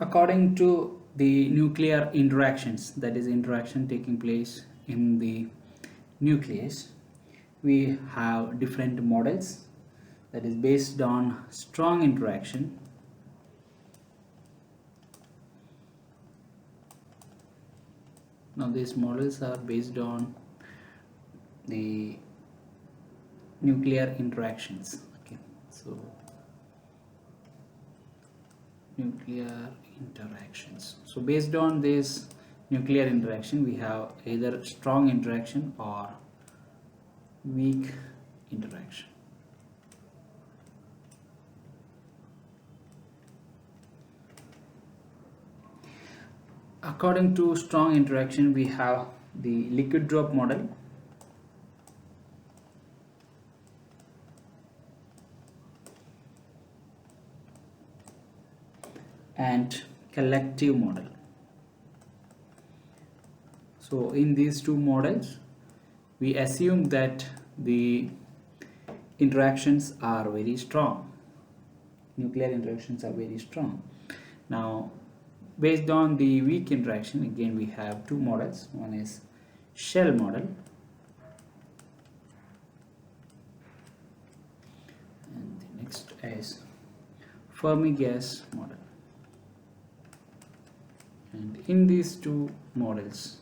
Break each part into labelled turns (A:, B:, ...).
A: According to the nuclear interactions, that is interaction taking place in the nucleus, we have different models that is based on strong interaction. Now these models are based on the nuclear interactions. Okay, so nuclear interactions. So based on this nuclear interaction, we have either strong interaction or weak interaction. According to strong interaction, we have the liquid drop model, and collective model. So in these two models, we assume that the interactions are very strong. Nuclear interactions are very strong. Now, based on the weak interaction, again we have two models. One is shell model, and the next is Fermi gas model. And in these two models,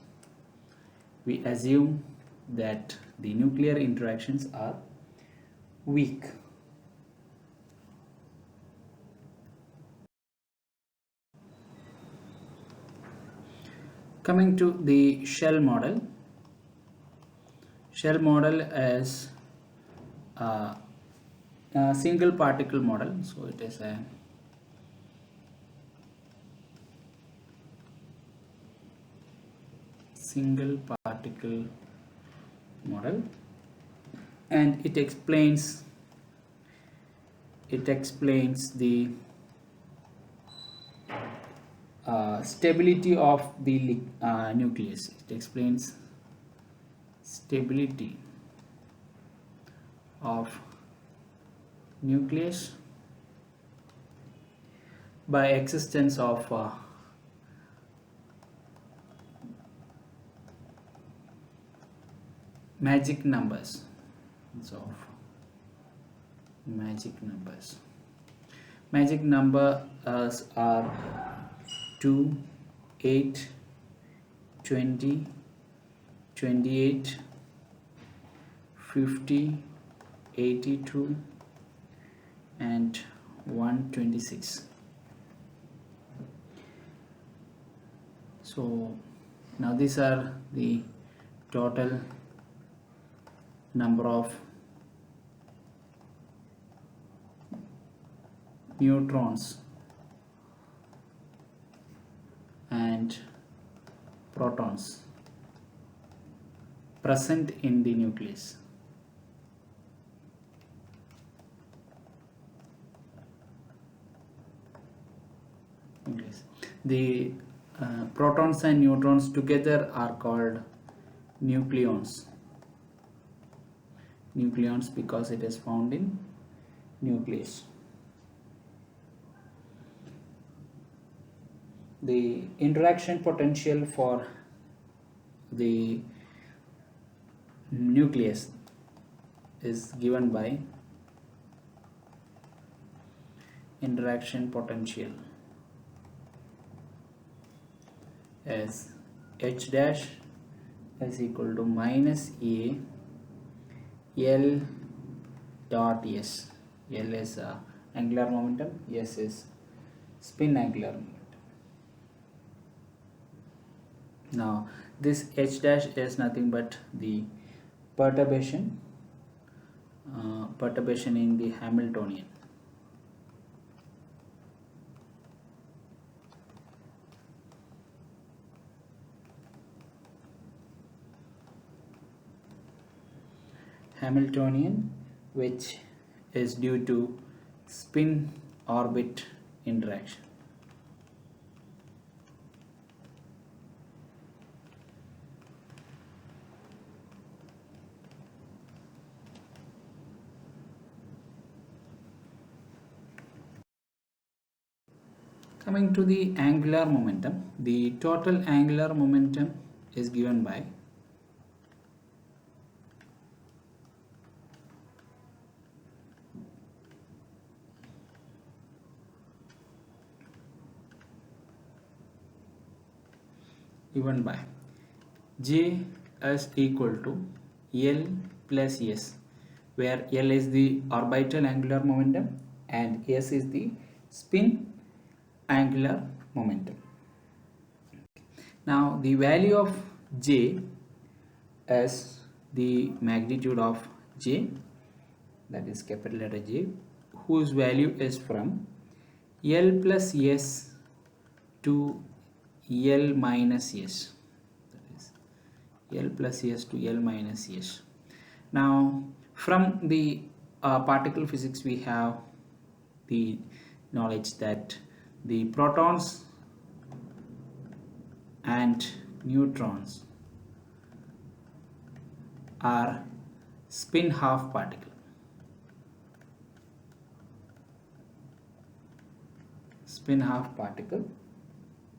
A: we assume that the nuclear interactions are weak. Coming to the shell model is a single particle model. So it is a single particle model, and it explains the stability of the nucleus. It explains stability of nucleus by existence of magic numbers. So magic numbers are 2, 8, 20, 28, 50, 82, and 126. So now these are the total number of neutrons and protons present in the nucleus. The protons and neutrons together are called nucleons. Because it is found in nucleus. The interaction potential for the nucleus is given by interaction potential as H dash is equal to minus A L dot S. L is angular momentum, S is spin angular momentum. Now this H dash is nothing but the perturbation in the Hamiltonian. Which is due to spin orbit interaction. Coming to the angular momentum, the total angular momentum is given by J is equal to L plus S, where L is the orbital angular momentum and S is the spin angular momentum. Now the value of J is the magnitude of J, that is capital letter J, whose value is from L plus S to L minus S, that is L plus S to L minus S. Now from the particle physics we have the knowledge that the protons and neutrons are spin half particle.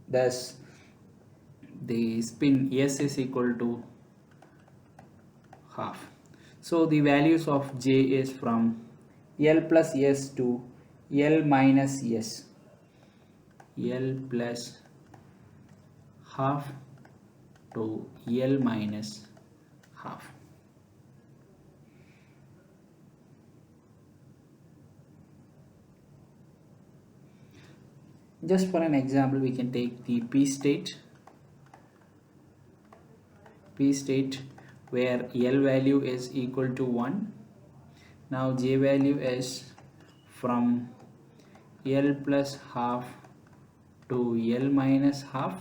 A: Thus the spin S is equal to half. So the values of J is from L plus S to L minus S. L plus half to L minus half. Just for an example, we can take the P state where L value is equal to 1. Now J value is from L plus half to L minus half,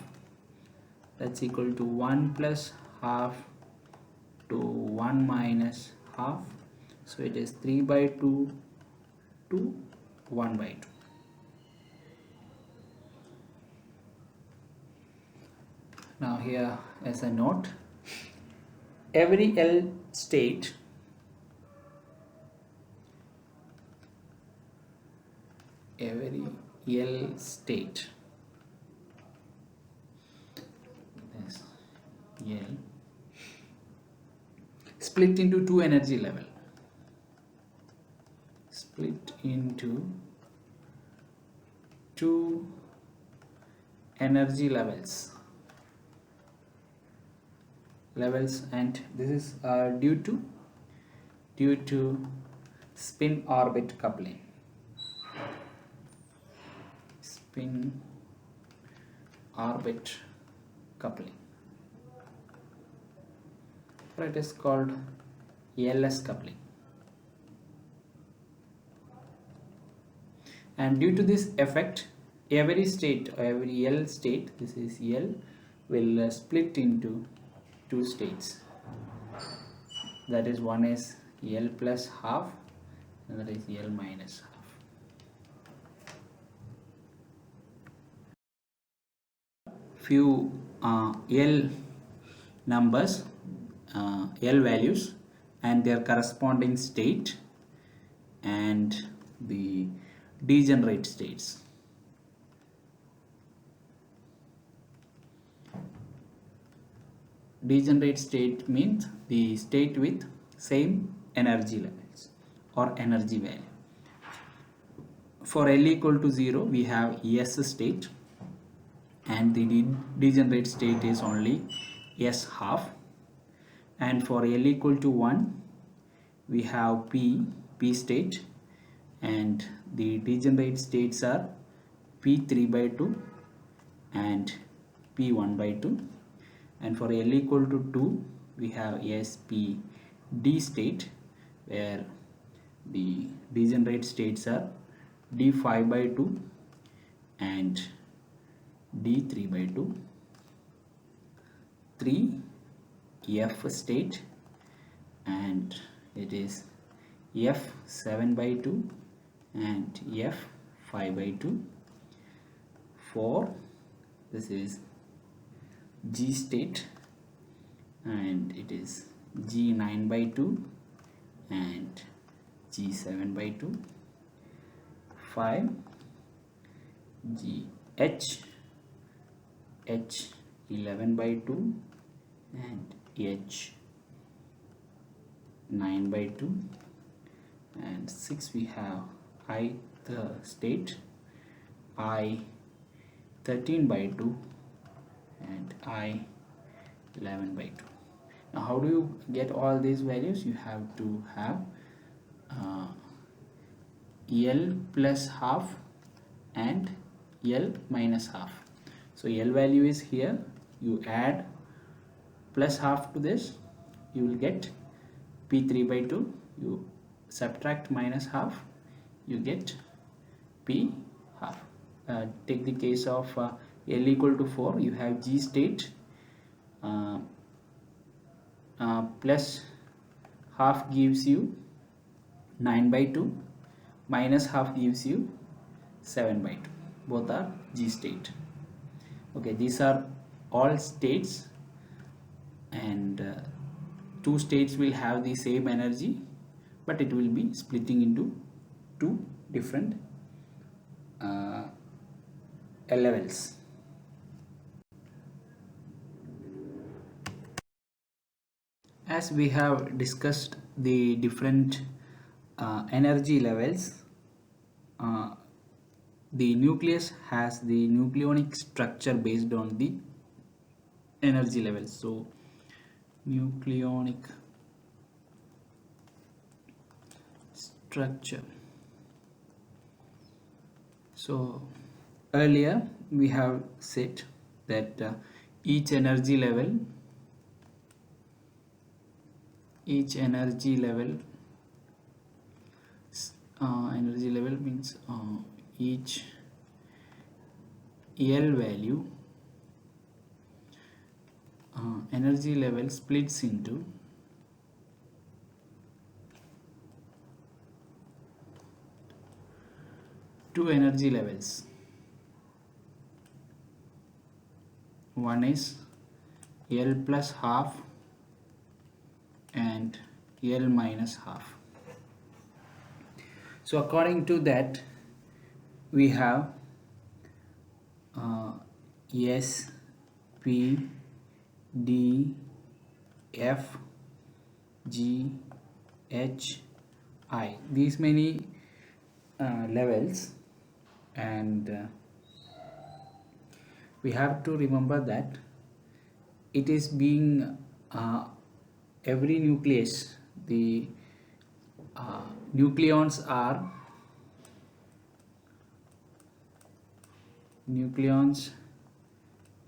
A: that's equal to 1 plus half to 1 minus half, so it is 3 by 2 to 1 by 2. Now here as a note, every L state this L split into two energy levels. And this is due to spin orbit coupling. Or it is called LS coupling. And due to this effect, every L state, this is L, will split into two states. That is, one is L plus half, another is L minus half. Few L numbers, L values and their corresponding state and the degenerate states. Degenerate state means the state with same energy levels or energy value. For L equal to 0 we have S state, and the degenerate state is only S half. And for L equal to 1 we have P state, and the degenerate states are P3 by 2 and P1 by 2. And for L equal to 2 we have SPD state, where the degenerate states are D5 by 2 and D3 by 2. 3 F state, and it is F7 by 2 and F5 by 2. 4, this is G state, and it is G9 by 2 and G7 by 2. 5 G H 11 by 2 and H 9 by 2, and 6 we have ith state I 13 by 2 and I 11 by 2. Now how do you get all these values? You have to have L plus half and L minus half. So L value is here, you add plus half to this, you will get P3 by 2, you subtract minus half, you get P half. Take the case of L equal to 4, you have G state, plus half gives you 9 by 2, minus half gives you 7 by 2. Both are G state. Okay, these are all states, and two states will have the same energy, but it will be splitting into two different levels. As we have discussed the different energy levels, the nucleus has the nucleonic structure based on the energy levels. So nucleonic structure. So earlier we have said that each energy level means each L value energy level splits into two energy levels. One is L plus half and L minus half. So according to that, we have S, P, D, F, G, H, I. These many levels, and we have to remember that it is being every nucleus, the nucleons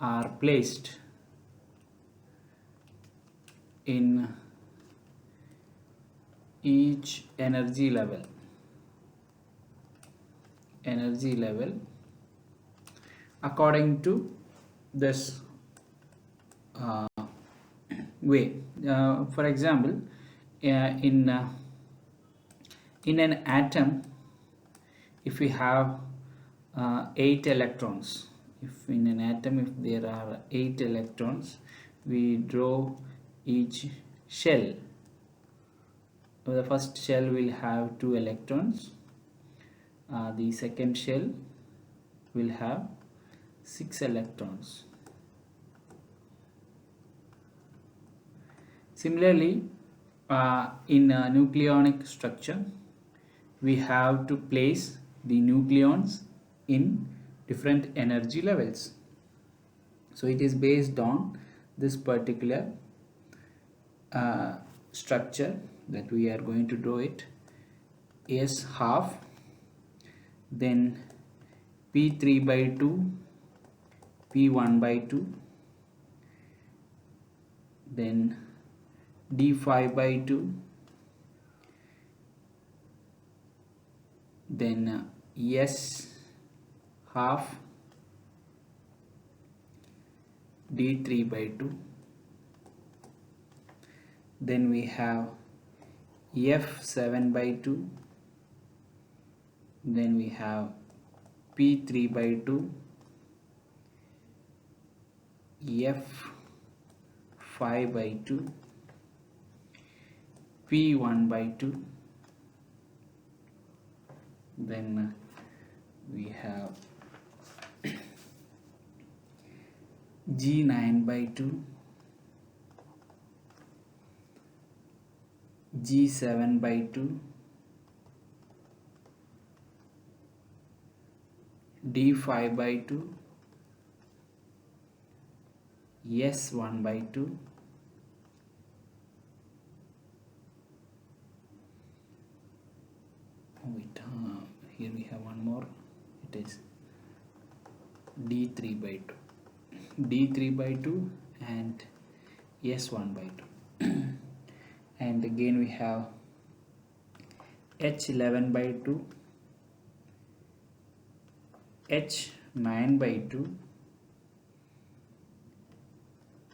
A: are placed in each energy level according to this way. For example, in an atom, if we have 8 electrons, if there are 8 electrons, we draw each shell. The first shell will have 2 electrons, the second shell will have 6 electrons. Similarly, in a nucleonic structure, we have to place the nucleons in different energy levels. So it is based on this particular structure that we are going to draw it. S half, then P3 by 2, P1 by 2, then D5 by 2, then S half, D3 by 2, then we have F7 by 2, then we have P3 by 2, F5 by 2, P1 by 2, then we have G9 by 2, G7 by 2, D5 by 2, S1 by 2, wait, here we have one more, it is D3 by 2, D3 by 2 and S1 by 2. And again we have H11 by 2, H9 by 2,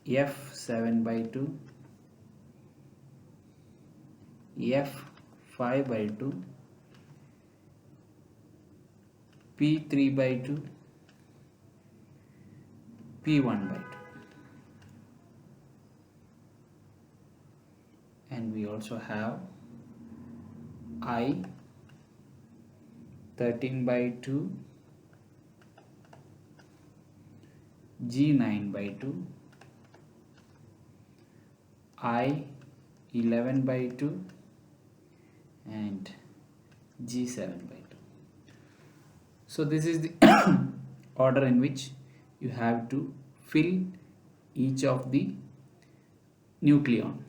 A: F7 by 2, F5 by 2, P3 by 2, P1 by 2. And we also have I13 by 2, G9 by 2, I11 by 2 and G7 by 2. So this is the order in which you have to fill each of the nucleon.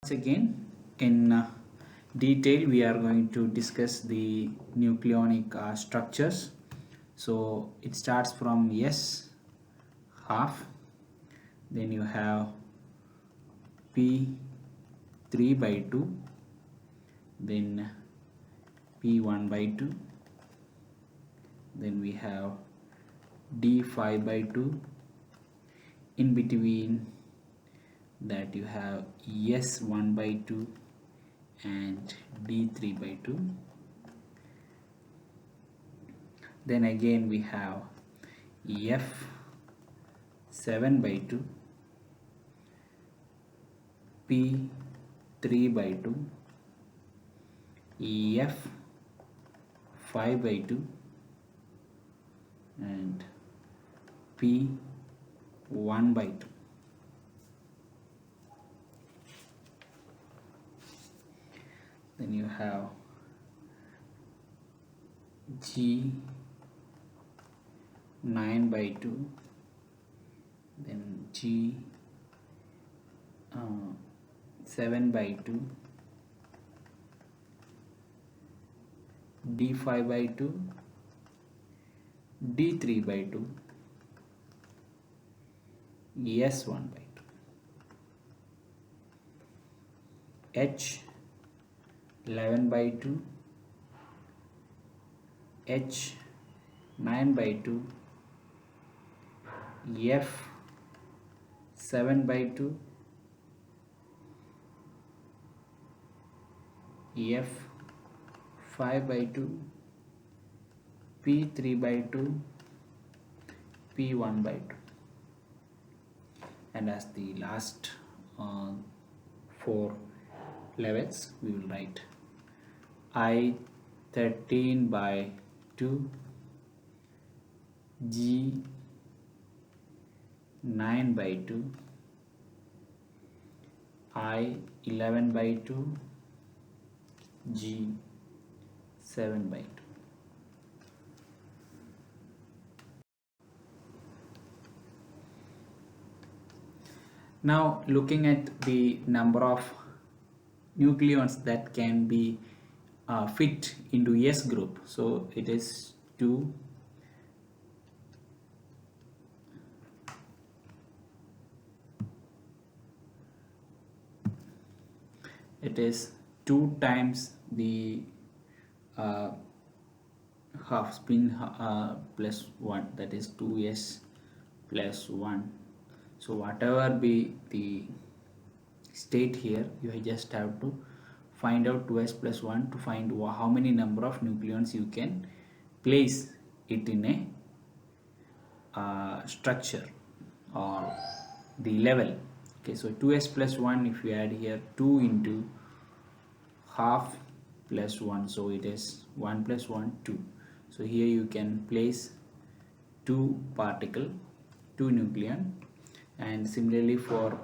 A: Once again, in detail we are going to discuss the nucleonic structures. So it starts from S half, then you have P3 by 2, then P1 by 2, then we have D5 by 2, in between that you have S1 by 2 and D3 by 2. Then again we have F7 by 2, P3 by 2, F5 by 2 and P1 by 2. Then you have G9 by 2, then G7 by 2, D5 by 2, D3 by 2, S1 by 2, H11 by 2, H9 by 2, F7 by 2, F5 by 2, P3 by 2, P1 by 2. And as the last 4 levels we will write I13 by 2, G9 by 2, I11 by 2, G7 by 2. Now looking at the number of nucleons that can be fit into S group, so it is 2, it is 2 times the half spin plus 1, that is 2s plus 1. So whatever be the state here, you just have to find out 2s plus 1 to find how many number of nucleons you can place it in a structure or the level. Okay, so 2s plus 1, if you add here 2 into half plus 1, so it is 1 plus 1 2. So here you can place 2 particle 2 nucleon, and similarly for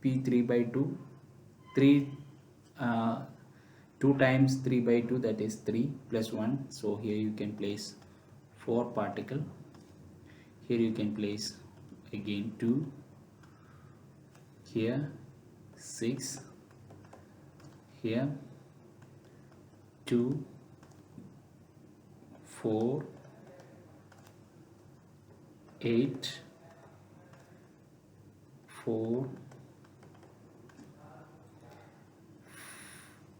A: P3 by 2, 3 2 times 3 by 2, that is 3 plus 1. So here you can place 4 particle. Here you can place again 2. Here 6. Here 2, 4, 8, 4,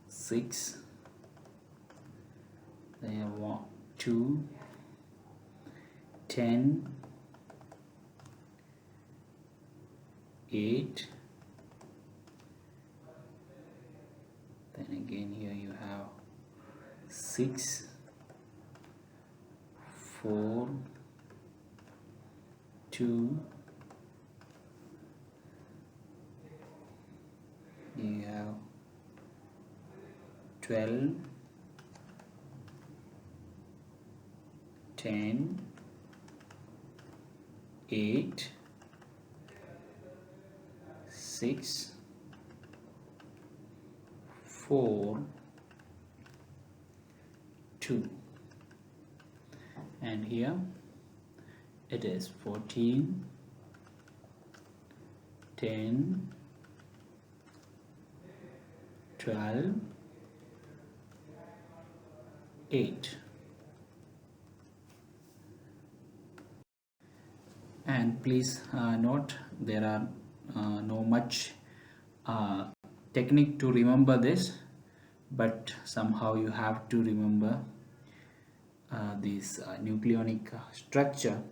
A: 6. Then you have 2, 10, 8. Then again here you have 6, 4, 2. You have 12, 10, 8, 6, 4, 2, and here it is 14, 10, 12, 8. And please note, there are no much technique to remember this, but somehow you have to remember this nucleonic structure.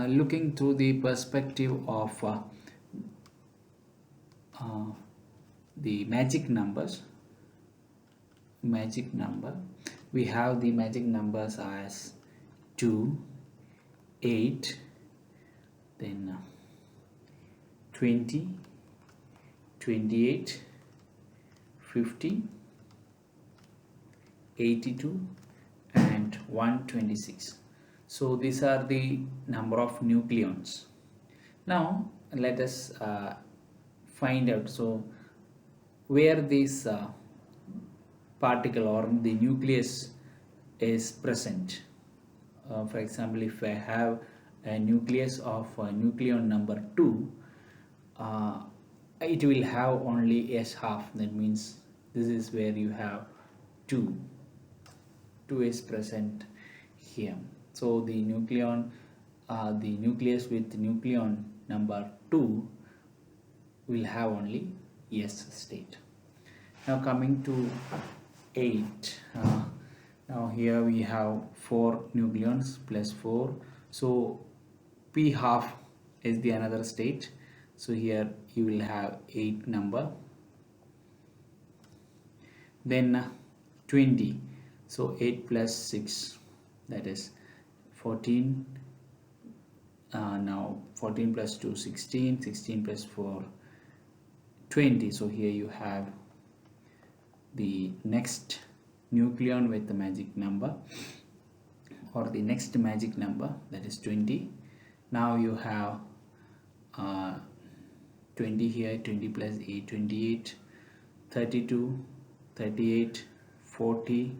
A: Looking through the perspective of the magic number, we have the magic numbers as 2, 8, then 20, 28, 50, 82, and 126. So these are the number of nucleons. Now let us find out where this particle or the nucleus is present. For example, if I have a nucleus of nucleon number 2, it will have only S half. That means this is where you have 2 is present here. So the nucleus with nucleon number 2 will have only S state. Now coming to 8, now here we have 4 nucleons plus 4, so P half is the another state. So here you will have 8 number, then 20, so 8 plus 6, that is 14. Now 14 plus 2, 16, 16 plus 4, 20. So here you have the next nucleon with the magic number, or the next magic number, that is 20. Now you have 20 here, 20 plus 8, 28, 32, 38, 40,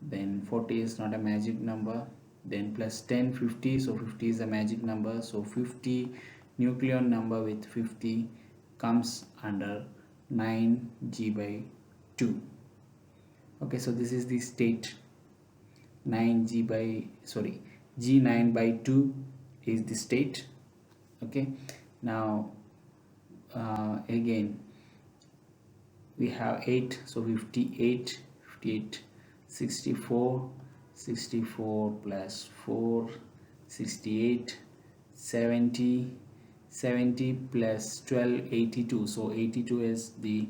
A: then 40 is not a magic number, then plus 10, 50, so 50 is a magic number. So 50 nucleon number with 50 comes under 9g by 2. Okay, so this is the state. G9 by 2 is the state. Okay, now again we have 8, so 58, 64, 64 plus 4, 68, 70 plus 12, 82. So 82 is the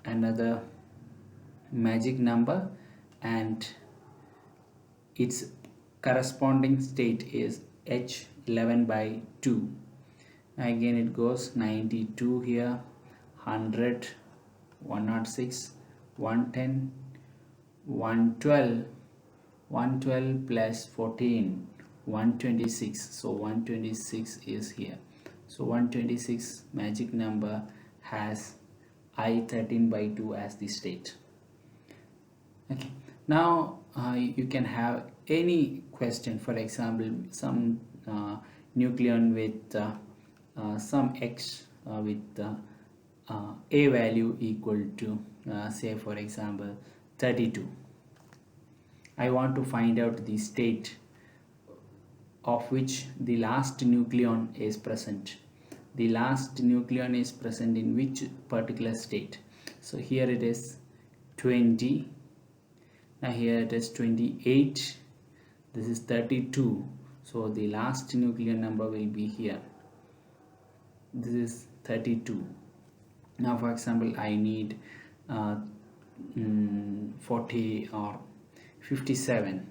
A: another magic number, and its corresponding state is H11 by 2. Again it goes 92 here, 100, 106, 110, 112, 112 plus 14, 126. So 126 is here. So 126 magic number has I 13 by 2 as the state. Okay, now you can have any question. For example, some nucleon with some x with a value equal to say for example 32. I want to find out the state of which the last nucleon is present. The last nucleon is present in which particular state. So here it is 20. Now here it is 28. This is 32. So the last nucleon number will be here. This is 32. Now for example, I need 40 or 57.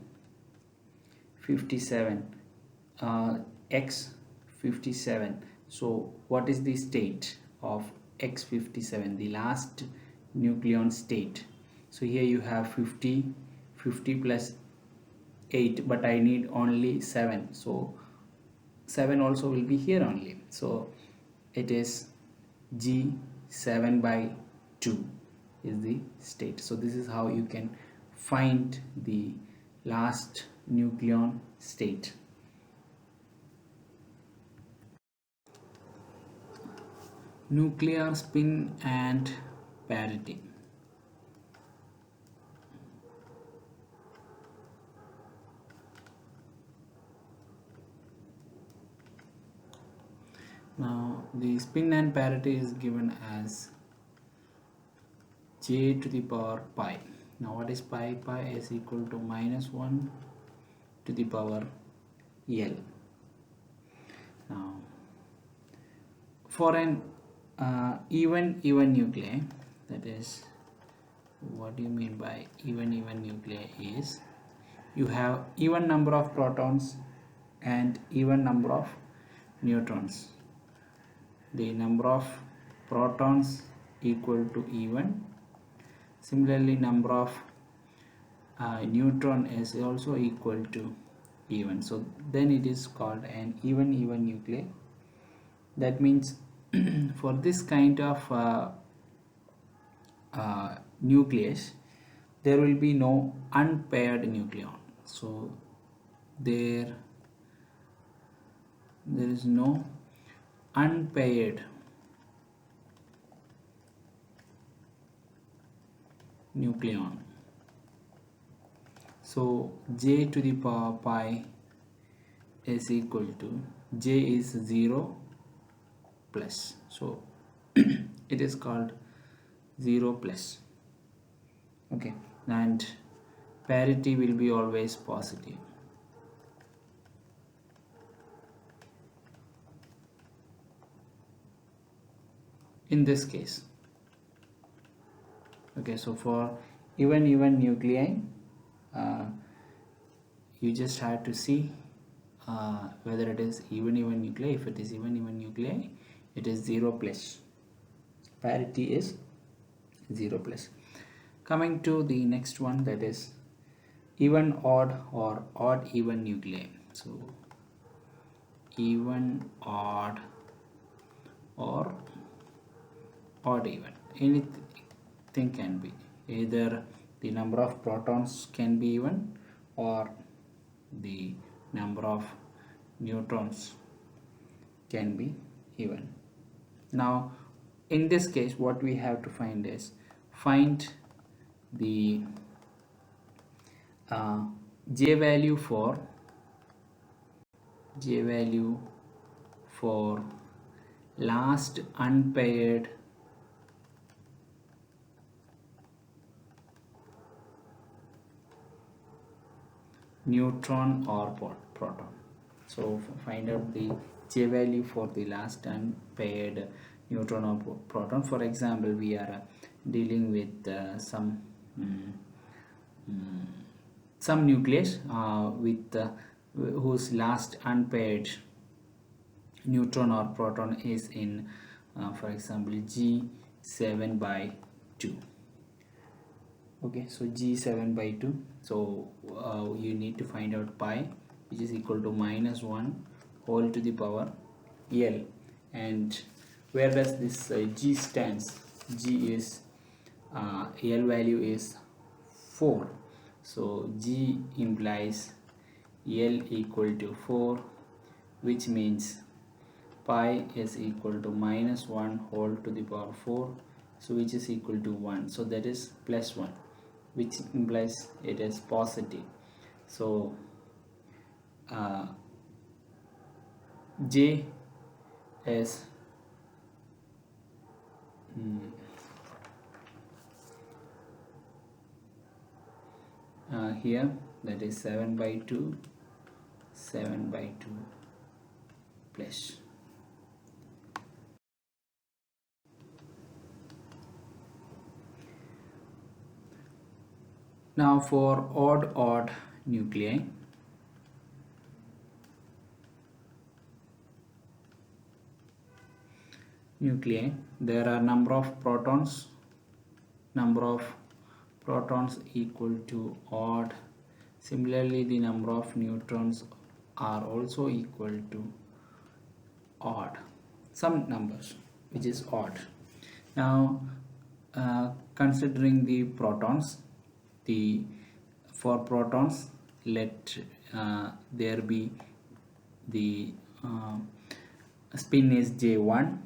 A: X 57. So what is the state of X 57, the last nucleon state? So here you have 50 plus 8, but I need only 7, so 7 also will be here only. So it is G 7 by 2 is the state. So this is how you can find the last nucleon state. Nuclear spin and parity. Now the spin and parity is given as j to the power pi. Now what is pi? Pi is equal to -1 to the power L. Now for an even nuclei, that is, what do you mean by even nuclei is you have even number of protons and even number of neutrons. The number of protons equal to even. Similarly, number of neutron is also equal to even. So then it is called an even nuclei. That means for this kind of nucleus, there will be no unpaired nucleon. So there is no unpaired nucleon. So j to the power pi is equal to, j is 0 plus, so it is called 0 plus. Okay, and parity will be always positive. In this case. Okay, so for even nuclei, you just have to see whether it is even nuclei. If it is even nuclei, it is 0 plus. Parity is 0 plus. Coming to the next one, that is even odd or odd even nuclei. So even odd or odd even, anything can be. Either the number of protons can be even or the number of neutrons can be even. Now in this case, what we have to find is find the j value for last unpaired neutron or proton. So find out the j value for the last unpaired neutron or proton. For example, we are dealing with some nucleus with whose last unpaired neutron or proton is in for example G 7 by 2. Okay, so G 7 by 2. So you need to find out pi, which is equal to -1 whole to the power L. And where does this G stands? G is L value is 4. So G implies L equal to 4, which means pi is equal to -1 whole to the power 4, so which is equal to 1, so that is +1, which implies it is positive. So J is here, that is 7 by 2 plus. Now for odd nuclei, there are number of protons equal to odd. Similarly, the number of neutrons are also equal to odd, some numbers which is odd. Now considering the protons, for protons, let there be the spin is J1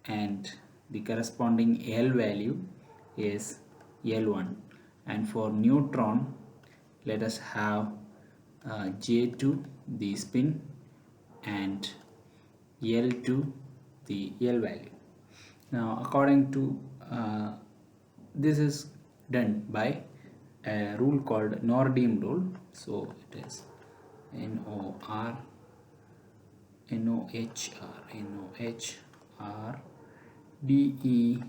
A: and the corresponding L value is L1, and for neutron let us have J2 the spin and L2 the L value. Now according to this is done by a rule called Nordim rule. So it is NOHR DEAM,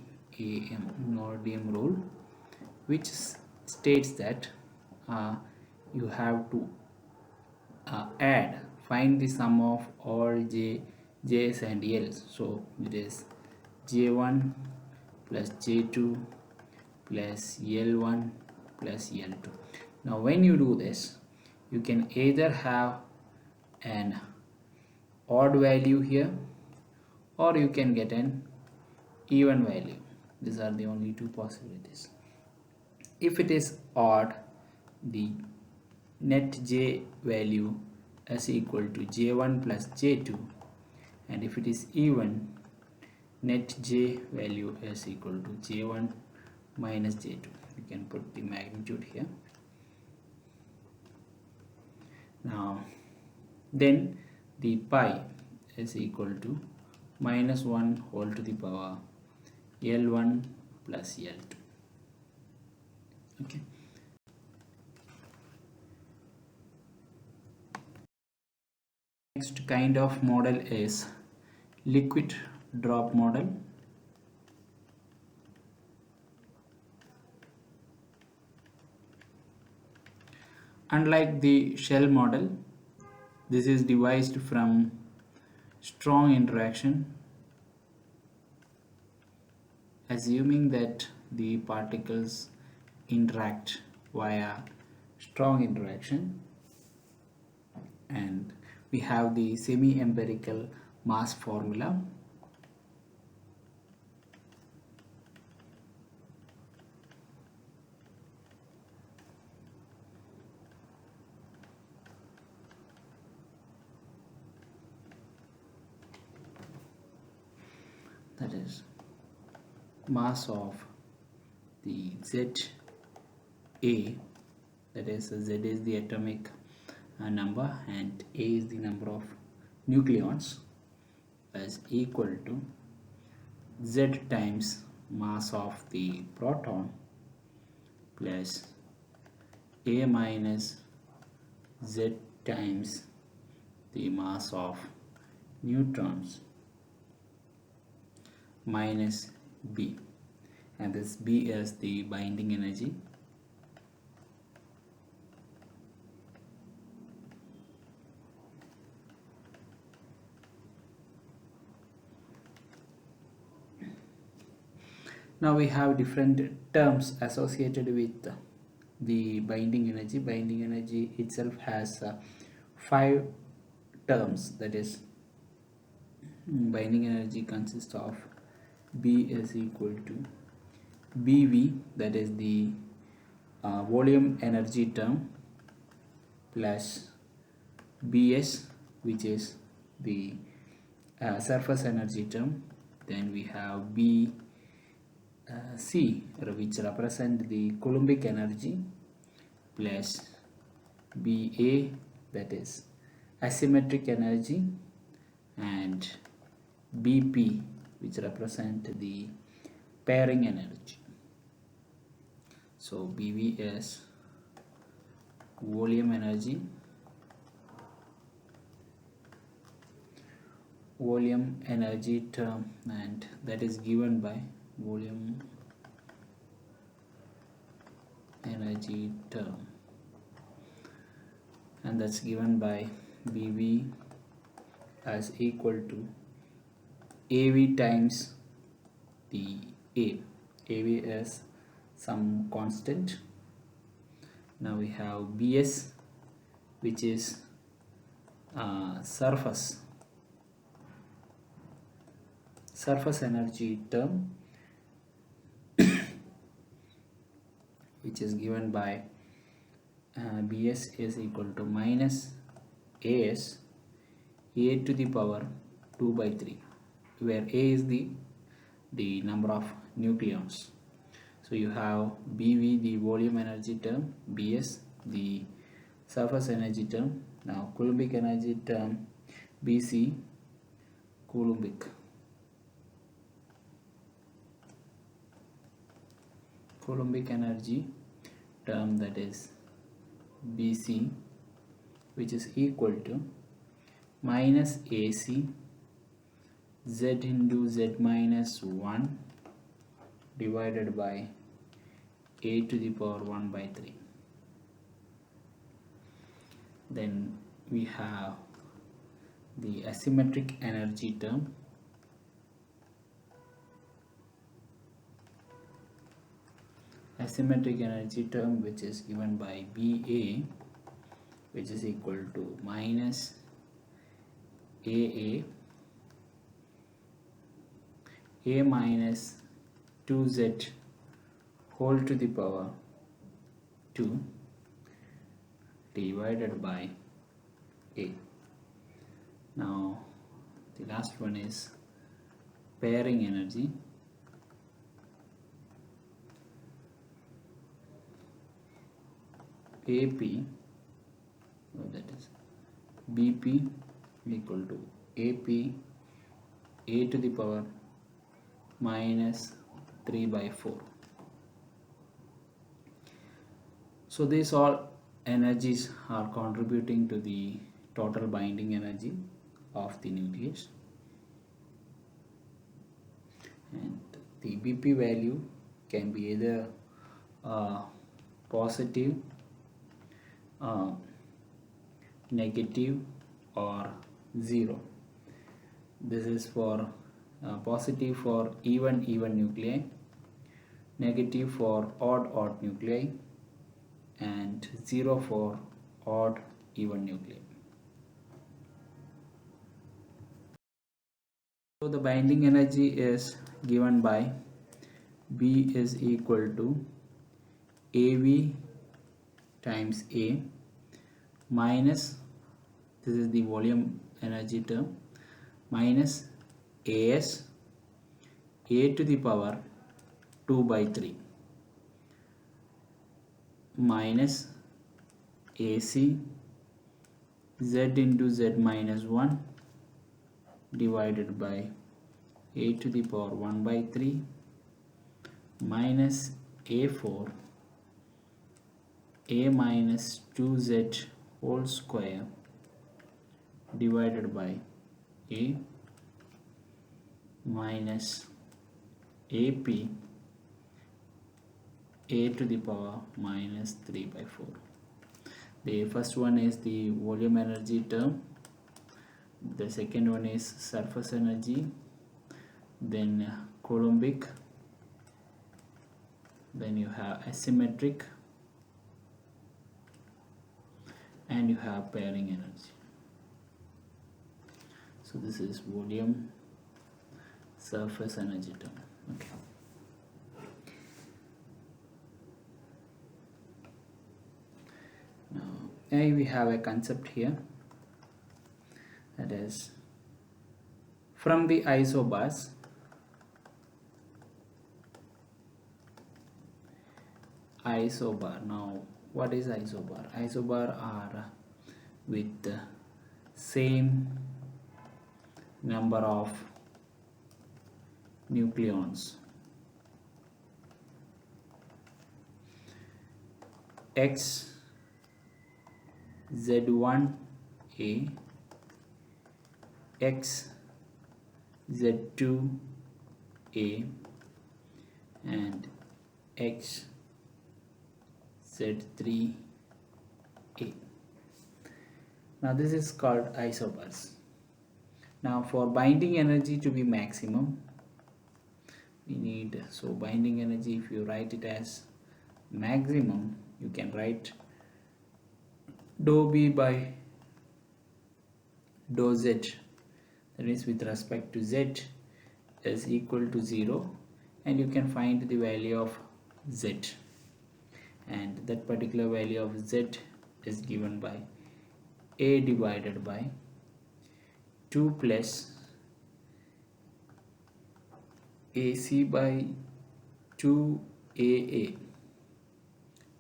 A: Nordim rule, which states that you have to find the sum of all J's and L's. So it is J1 plus J2 plus L1 plus L2. Now when you do this, you can either have an odd value here, or you can get an even value. These are the only two possibilities. If it is odd, the net J value is equal to J1 plus J2, and if it is even, net J value is equal to J1 minus J2. You can put the magnitude here. Now then the pi is equal to -1 whole to the power L1 plus L2. Okay. Next kind of model is liquid drop model. Unlike the shell model, this is devised from strong interaction, assuming that the particles interact via strong interaction, and we have the semi-empirical mass formula. That is mass of the ZA, that is Z is the atomic number and A is the number of nucleons, is equal to Z times mass of the proton plus A minus Z times the mass of neutrons minus B, and this B is the binding energy. Now we have different terms associated with the binding energy. Binding energy itself has 5 terms. That is, binding energy consists of B is equal to BV, that is the volume energy term, plus Bs, which is the surface energy term. Then we have Bc, which represent the Coulombic energy, plus Ba, that is asymmetric energy, and Bp, which represent the pairing energy. So Bv is volume energy, term, and that is given by volume energy term, and that's given by Bv as equal to Av times the A. Av is some constant. Now we have Bs, which is surface energy term, which is given by Bs is equal to minus As, A to the power 2 by 3, where A is the number of nucleons. So you have Bv, the volume energy term, Bs, the surface energy term. Now Coulombic energy term, Bc, Coulombic energy term, that is Bc, which is equal to minus Ac Z into Z minus 1 divided by A to the power 1 by 3. Then we have the asymmetric energy term, which is given by Ba, which is equal to minus A minus 2Z whole to the power 2 divided by A. Now the last one is pairing energy. AP, that is BP equal to AP A to the power minus 3 by 4. So these all energies are contributing to the total binding energy of the nucleus, and the BP value can be either positive, negative, or 0. This is for positive for even nuclei, negative for odd nuclei, and 0 for odd even nuclei. So the binding energy is given by B is equal to AV times A minus, this is the volume energy term, minus As A to the power 2 by 3 minus AC Z into Z minus 1 divided by A to the power 1 by 3 minus A4 A minus 2Z whole square divided by A minus AP A to the power minus 3 by 4. The first one is the volume energy term, the second one is surface energy, then Coulombic, then you have asymmetric, and you have pairing energy. So this is volume surface energy term. Okay. Now we have a concept here, that is from the isobars. Isobar. Now what is isobar? Isobar are with the same number of nucleons. X Z1A, X Z2A, and X Z3A. Now this is called isobars. Now for binding energy to be maximum, we need, so binding energy, if you write it as maximum, you can write dou B by dou Z, that is with respect to Z is equal to 0, and you can find the value of Z, and that particular value of Z is given by A divided by 2 plus AC by 2AA,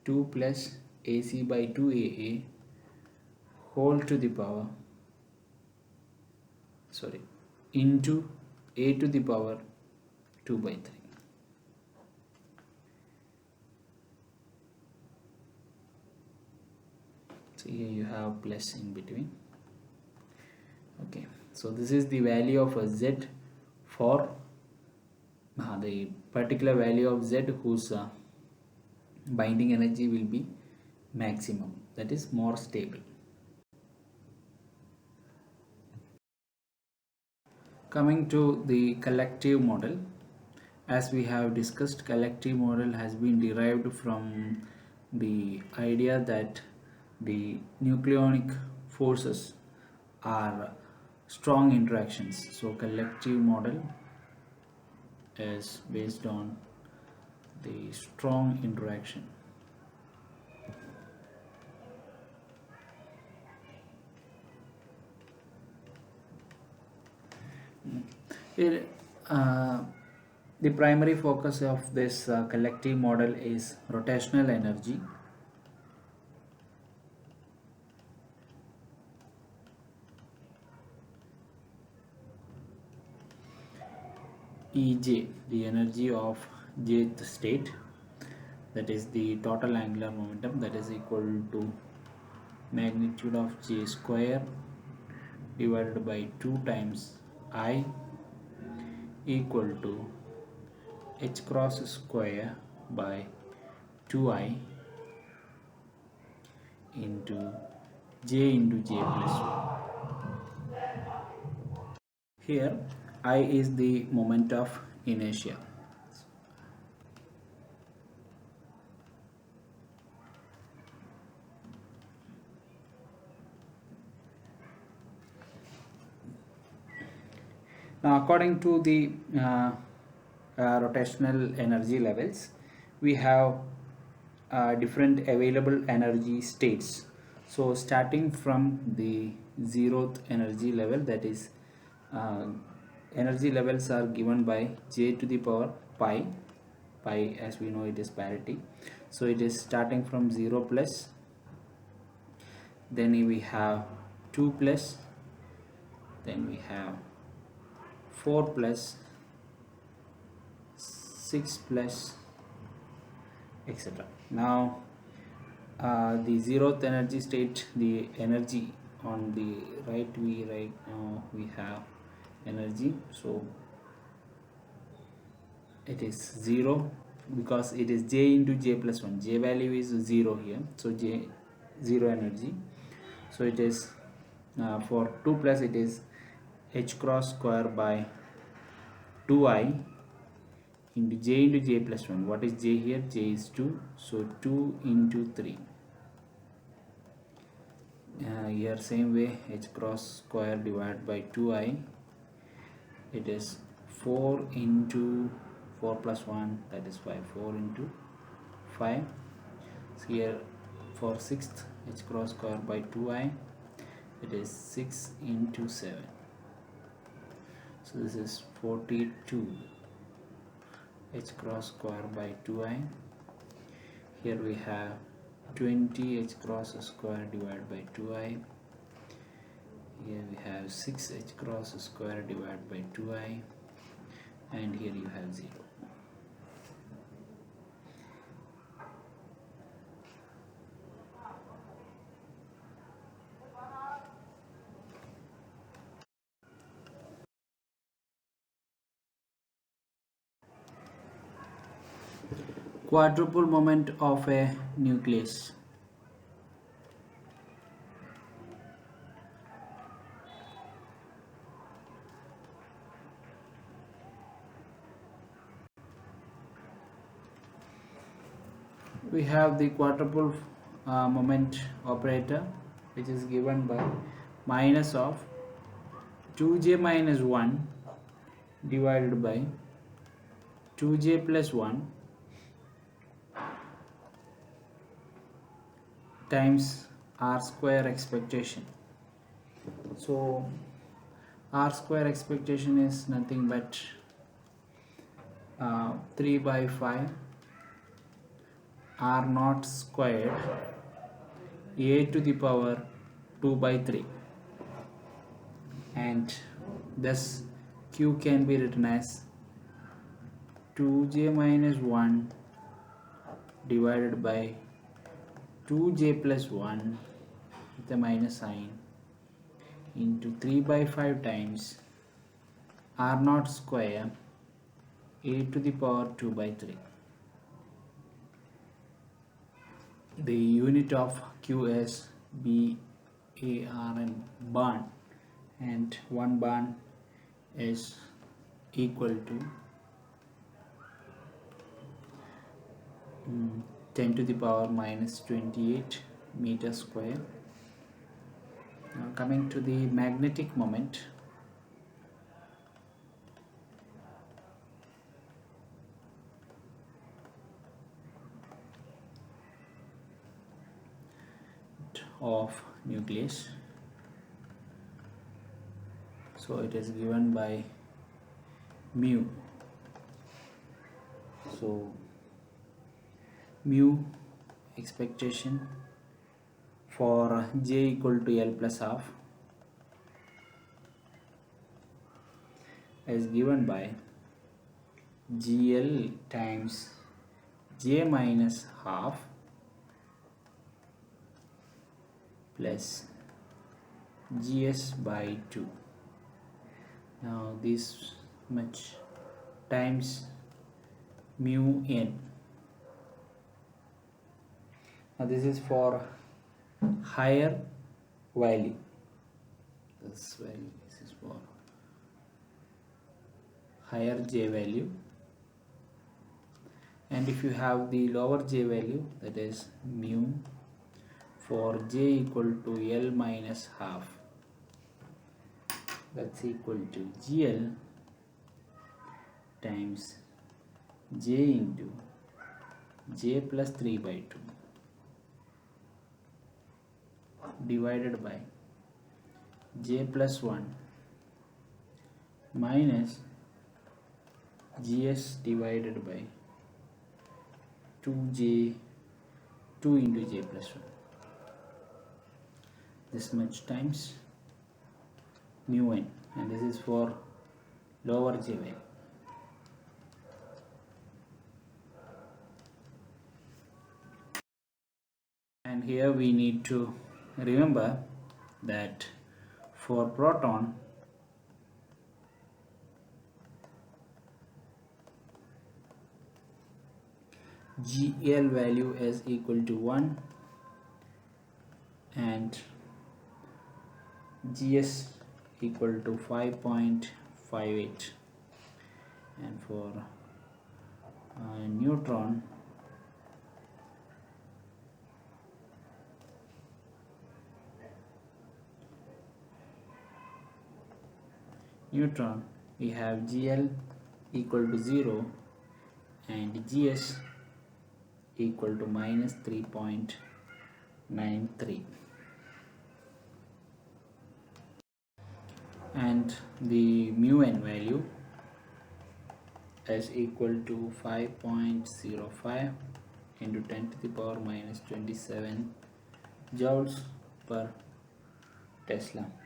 A: 2 plus AC by 2AA whole to the power, into A to the power 2 by 3. So here you have plus in between. Okay, so this is the value of a Z for the particular value of Z whose binding energy will be maximum, that is more stable. Coming to the collective model, as we have discussed, collective model has been derived from the idea that the nucleonic forces are strong interactions. So collective model is based on the strong interaction. The primary focus of this collective model is rotational energy. Ej, the energy of jth state, that is the total angular momentum, that is equal to magnitude of J square divided by 2 times I, equal to h cross square by 2I into J plus 1. Here I is the moment of inertia. Now according to the rotational energy levels, we have different available energy states. So starting from the 0th energy level, that is energy levels are given by J to the power pi. Pi, as we know, it is parity. So it is starting from 0 plus, then we have 2 plus, then we have 4 plus, 6 plus, etc. Now the 0th energy state, the energy on the right, we have energy, so it is 0 because it is J into J plus 1. J value is 0 here, so J 0 energy. So it is for 2 plus, it is h cross square by 2I into j plus 1. What is j here? J is 2, so 2 into 3. Here same way, h cross square divided by 2i, it is 4 into 4 plus 1, that is 5. 4 into 5. So here for 6th, h cross square by 2i, it is 6 into 7. So this is 42 h cross square by 2i. Here we have 20 h cross square divided by 2i. Here we have 6 h cross square divided by 2i, and here you have 0. Quadruple moment of a nucleus. We have the quadruple moment operator, which is given by minus of 2j minus 1 divided by 2j plus 1 times r square expectation. So r square expectation is nothing but 3 by 5 r naught squared a to the power 2 by 3, and thus q can be written as 2j minus 1 divided by 2j plus 1 with a minus sign into 3 by 5 times r naught square a to the power 2 by 3. The unit of q is BARN, barn, and 1 barn is equal to 10 to the power minus 28 meter square. Now coming to the magnetic moment. Of nucleus, so it is given by mu. So mu expectation for j equal to L plus half is given by GL times j minus half plus GS by 2. Now this much times mu n. Now this is for higher value. This is for higher j value, and if you have the lower j value, that is mu for j equal to L minus half, that's equal to GL times j into j plus 3 by 2 divided by j plus 1 minus GS divided by 2 into j plus 1. This much times mu n, and this is for lower j value. And here we need to remember that for proton, GL value is equal to 1 and GS equal to 5.58, and for neutron we have GL equal to 0 and GS equal to minus 3.93, and the mu n value is equal to 5.05 into 10 to the power minus 27 joules per Tesla.